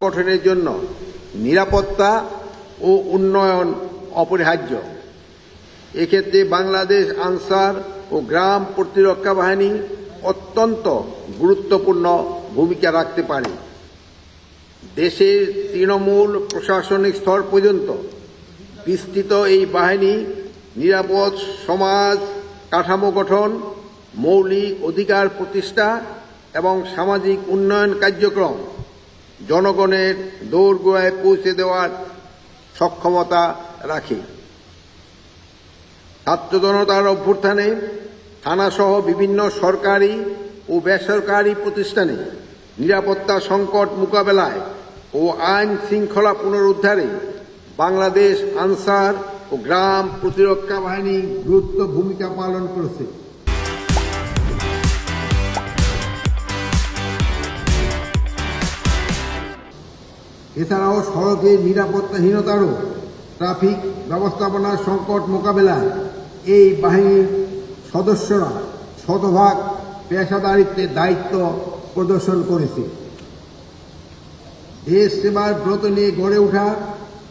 গঠনের জন্য নিরাপত্তা ও উন্নয়ন অপরিহার্য। এক্ষেত্রে বাংলাদেশ আনসার ও গ্রাম প্রতিরক্ষা বাহিনী অত্যন্ত গুরুত্বপূর্ণ ভূমিকা রাখতে পারে। দেশের তৃণমূল প্রশাসনিক স্তর পর্যন্ত বিস্তৃত এই বাহিনী নিরাপদ সমাজ কাঠামো গঠন, মৌলিক অধিকার প্রতিষ্ঠা এবং সামাজিক উন্নয়ন কার্যক্রম জনগণের দোরগোড়ায় পৌঁছে দেওয়ার সক্ষমতা রাখে। ছাত্র জনতার অভ্যুত্থানে থানাসহ বিভিন্ন সরকারি ও বেসরকারি প্রতিষ্ঠানে নিরাপত্তা সংকট মোকাবেলায় ও আইন শৃঙ্খলা পুনরুদ্ধারে বাংলাদেশ আনসার ও গ্রাম প্রতিরক্ষা বাহিনী গুরুত্বপূর্ণ ভূমিকা পালন করেছে। এছাড়াও সড়কের নিরাপত্তাহীনতারও ট্রাফিক ব্যবস্থাপনার সংকট মোকাবেলায় এই বাহিনীর সদস্যরা শতভাগ পেশাদারিত্বের দায়িত্ব প্রদর্শন করেছে। দেশ সেবার ব্রত নিয়ে গড়ে ওঠা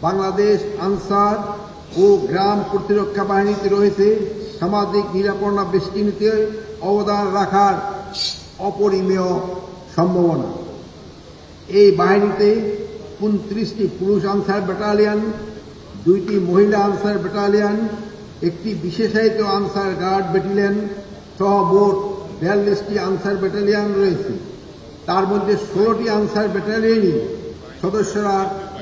বাংলাদেশ আনসার ও গ্রাম প্রতিরক্ষা বাহিনীতে রয়েছে সামাজিক নিরাপত্তা বেষ্টনীতে অবদান রাখার অপরিমেয় সম্ভাবনা। এই বাহিনীতে 29টি পুরুষ আনসার ব্যাটালিয়ন, 2টি মহিলা আনসার ব্যাটালিয়ন, একটি বিশেষায়িত আনসার গার্ড ব্যাটালিয়ন সহ মোট 42টি আনসার ব্যাটালিয়ন রয়েছে। তার মধ্যে 16টি আনসার ব্যাটালিয়নই সদস্যরা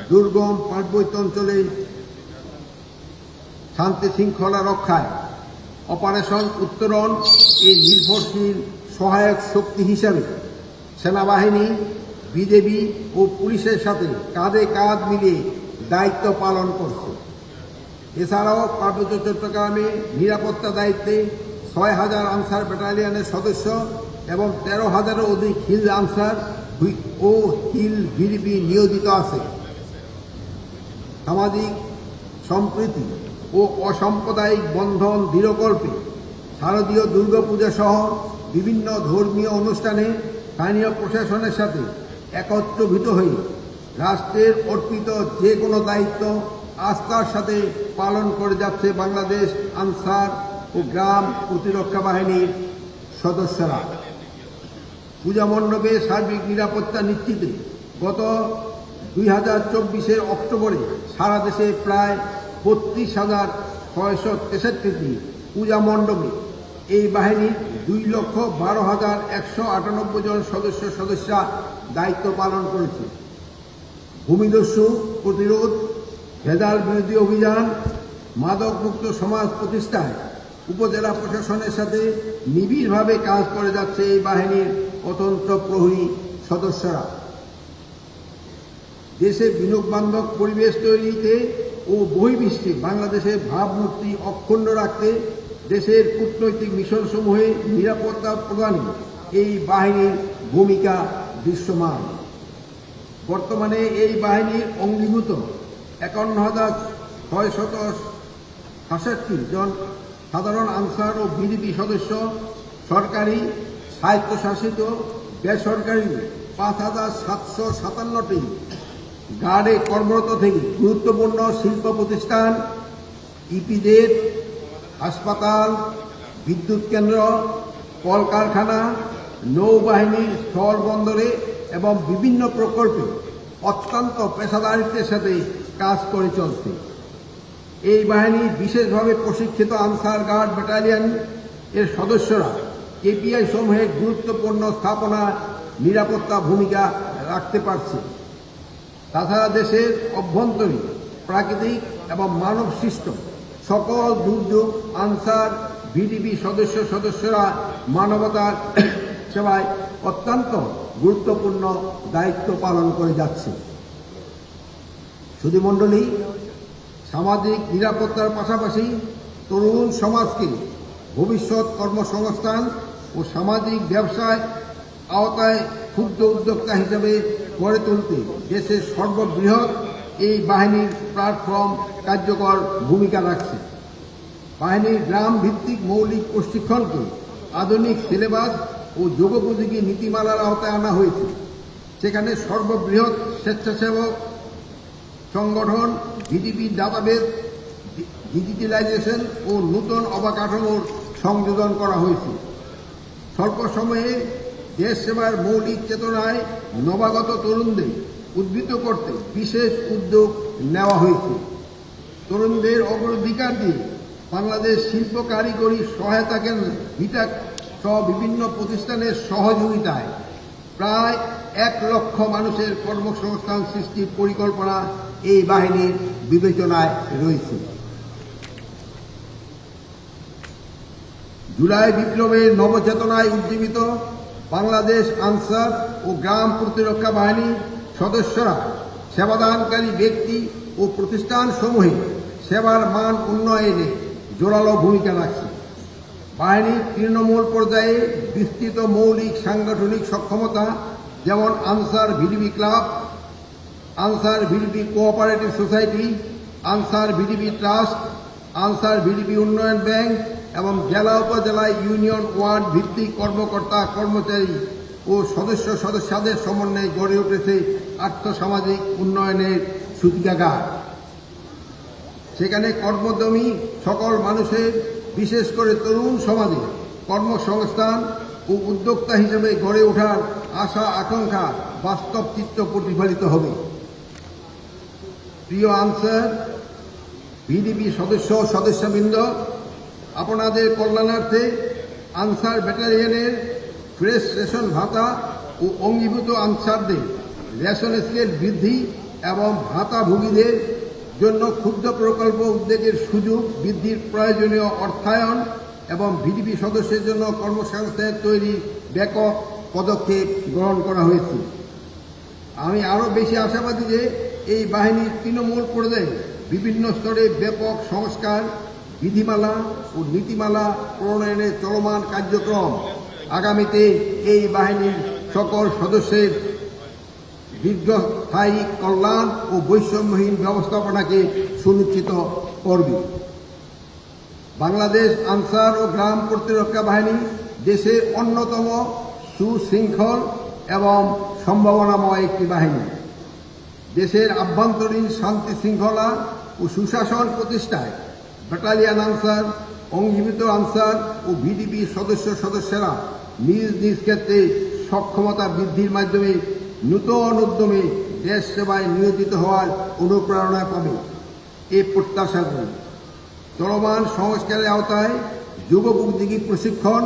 দুর্গম পার্বত্য অঞ্চলে শান্তি শৃঙ্খলা রক্ষায় অপারেশন উত্তরণ এই নির্ভরশীল সহায়ক শক্তি হিসাবে সেনাবাহিনী, বিজেপি ও পুলিশের সাথে কাঁধে কাঁধ মিলিয়ে দায়িত্ব পালন করছে। এছাড়াও পার্বত্য চট্টগ্রামে নিরাপত্তা দায়িত্বে 6,000 আনসার ব্যাটালিয়নের সদস্য এবং 13,000-এরও অধিক হিল আনসার ও হিল ভিডিপি নিয়োজিত আছে। সামাজিক সম্প্রীতি ও অসাম্প্রদায়িক বন্ধন দৃঢ়কল্পে শারদীয় দুর্গাপূজা সহ বিভিন্ন ধর্মীয় অনুষ্ঠানে স্থানীয় প্রশাসনের সাথে একত্রীভূত হয়ে রাষ্ট্রের অর্পিত যে কোনো দায়িত্ব আস্থার সাথে পালন করে যাচ্ছে বাংলাদেশ আনসার ও গ্রাম প্রতিরক্ষা বাহিনীর সদস্যরা। পূজা মণ্ডপে সার্বিক নিরাপত্তা নিশ্চিতে গত 2024-এর অক্টোবরে সারা দেশে প্রায় 32,663টি পূজা মণ্ডপে এই বাহিনীর 2,12,198 জন সদস্যা দায়িত্ব পালন করেছে। ভূমিদস্যু প্রতিরোধ, ভেজাল বিরোধী অভিযান, মাদকমুক্ত সমাজ প্রতিষ্ঠায় উপজেলা প্রশাসনের সাথে নিবিড়ভাবে কাজ করে যাচ্ছে এই বাহিনীর অতন্ত্র প্রহরী সদস্যরা। দেশে বিনিয়োগ বান্ধব পরিবেশ তৈরিতে ও বহির্বিশ্বে বাংলাদেশের ভাবমূর্তি অক্ষুণ্ণ রাখতে দেশের কূটনৈতিক মিশনসমূহে নিরাপত্তা প্রদানে এই বাহিনীর ভূমিকা দৃশ্যমান। বর্তমানে এই বাহিনীর অঙ্গীভূত 51,667 জন সাধারণ আনসার ও বিজিবি সদস্য, সরকারি, স্বায়ত্তশাসিত, বেসরকারি 5,757টি গার্ডে কর্মরত থেকে গুরুত্বপূর্ণ শিল্প প্রতিষ্ঠান, ইপিজেড, হাসপাতাল, বিদ্যুৎ কেন্দ্র, কলকারখানা, নৌবাহিনী, স্থল বন্দরে এবং বিভিন্ন প্রকল্পে অত্যন্ত পেশাদারিত্বের সাথে কাজ করে চলছে। এই বাহিনী বিশেষভাবে প্রশিক্ষিত আনসার গার্ড ব্যাটালিয়ন এর সদস্যরা কেপিআই সমূহের গুরুত্বপূর্ণ স্থাপনা নিরাপত্তা ভূমিকা রাখতে পারছে। তাছাড়া দেশের অভ্যন্তরীণ, প্রাকৃতিক এবং মানব সৃষ্ট সকল দুর্যোগ আনসার বিডিবি সদস্যরা মানবতার সেবায় অত্যন্ত গুরুত্বপূর্ণ দায়িত্ব পালন করে যাচ্ছে। সুধীমণ্ডলী, সামাজিক নিরাপত্তার পাশাপাশি তরুণ সমাজকে ভবিষ্যৎ কর্মসংস্থান ও সামাজিক ব্যবসায় আওতায় ক্ষুদ্র উদ্যোক্তা হিসেবে গড়ে তুলতে দেশের সর্ববৃহৎ এই বাহিনীর প্ল্যাটফর্ম কার্যকর ভূমিকা রাখছে। বাহিনীর গ্রাম ভিত্তিক মৌলিক প্রশিক্ষণকে আধুনিক সিলেবাস ও যুগোপযোগী নীতিমালার আওতায় আনা হয়েছে। সেখানে সর্ববৃহৎ স্বেচ্ছাসেবক সংগঠন, ভিডিপি ডাটাবেস ডিজিটালাইজেশন ও নতুন অবকাঠামোর সংযোজন করা হয়েছে। স্বল্প সময়ে দেশ সেবার মৌলিক চেতনায় নবাগত তরুণদের উদ্বুদ্ধ করতে বিশেষ উদ্যোগ নেওয়া হয়েছে। তরুণদের অগ্রাধিকার দিয়ে বাংলাদেশ শিল্প কারিগরি সহায়তা কেন্দ্র ভিটা সহ বিভিন্ন প্রতিষ্ঠানের সহযোগিতায় প্রায় 1 লক্ষ মানুষের কর্মসংস্থান সৃষ্টির পরিকল্পনা এই বাহিনীর বিবেচনায় রয়েছে। জুলাই বিপ্লবের নবচেতনায় উজ্জীবিত বাংলাদেশ আনসার ও গ্রাম প্রতিরক্ষা বাহিনীর সদস্যরা সেবাদানকারী ব্যক্তি ও প্রতিষ্ঠানসমূহে সেবার মান উন্নয়নে জোরালো ভূমিকা রাখছে। বাহিনীর তৃণমূল পর্যায়ে বিস্তৃত মৌলিক সাংগঠনিক সক্ষমতা, যেমন answer VDP club, answer VDP cooperative society, answer VDP trust, answer VDP উন্নয়ন ব্যাংক এবং জেলা উপজেলায় ইউনিয়ন ওয়ার্ড ভিত্তিক কর্মকর্তা কর্মচারী ও সদস্যদের সমন্বয়ে গড়ে উঠেছে আর্থসামাজিক উন্নয়নের সূতিকাগার। সেখানে কর্মদমী সকল মানুষের, বিশেষ করে তরুণ সমাজে কর্মসংস্থান ও উদ্যোক্তা হিসেবে গড়ে ওঠার আশা আকাঙ্ক্ষা বাস্তব চিত্র প্রতিফলিত হবে। প্রিয় আনসার ভিডিপি সদস্যবৃন্দ, আপনাদের কল্যাণার্থে আনসার ব্যাটালিয়নের ফ্রেশ রেশন ভাতা ও অঙ্গীভূত আনসারদের রেশন স্কেল বৃদ্ধি এবং ভাতাভোগীদের জন্য ক্ষুদ্র প্রকল্প উদ্যোগের সুযোগ বৃদ্ধির প্রয়োজনীয় অর্থায়ন এবং ভিডিপি সদস্যের জন্য কর্মসংস্থান তৈরি ব্যাপক পদক্ষেপ গ্রহণ করা হয়েছে। আমি আরও বেশি আশাবাদী যে এই বাহিনীর তৃণমূল পর্যায়ে বিভিন্ন স্তরে ব্যাপক সংস্কার, বিধিমালা ও নীতিমালা প্রণয়নের চলমান কার্যক্রম আগামীতে এই বাহিনীর সকল সদস্যের দীর্ঘস্থায়ী কল্যাণ ও বৈষম্যহীন ব্যবস্থাপনাকে সুনিশ্চিত করবে। বাংলাদেশ আনসার ও গ্রাম প্রতিরক্ষা বাহিনী দেশের অন্যতম সুশৃঙ্খল এবং সম্ভাবনাময় একটি বাহিনী। দেশের আভ্যন্তরীণ শান্তি শৃঙ্খলা ও সুশাসন প্রতিষ্ঠায় ব্যাটালিয়ন আনসার, অঙ্গীভূত আনসার ও ভিডিপি সদস্যরা নিজ নিজ ক্ষেত্রে সক্ষমতা বৃদ্ধির মাধ্যমে নূতন উদ্যমে দেশ সেবায় নিয়োজিত হওয়ার অনুপ্রেরণা পাবে এ প্রত্যাশা করি। চলমান সংস্কারের আওতায় যুবকদিগী প্রশিক্ষণ,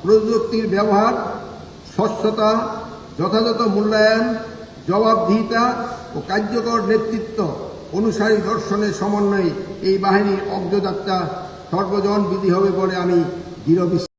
প্রযুক্তির ব্যবহার, স্বচ্ছতা, যথাযথ মূল্যায়ন, জবাবদিহিতা ও কার্যকর নেতৃত্ব অনুসারী দর্শনের সমন্বয়ে এই বাহিনীর অগ্রযাত্রা সর্বজনবিধি হবে বলে আমি দৃঢ় বিশ্বাস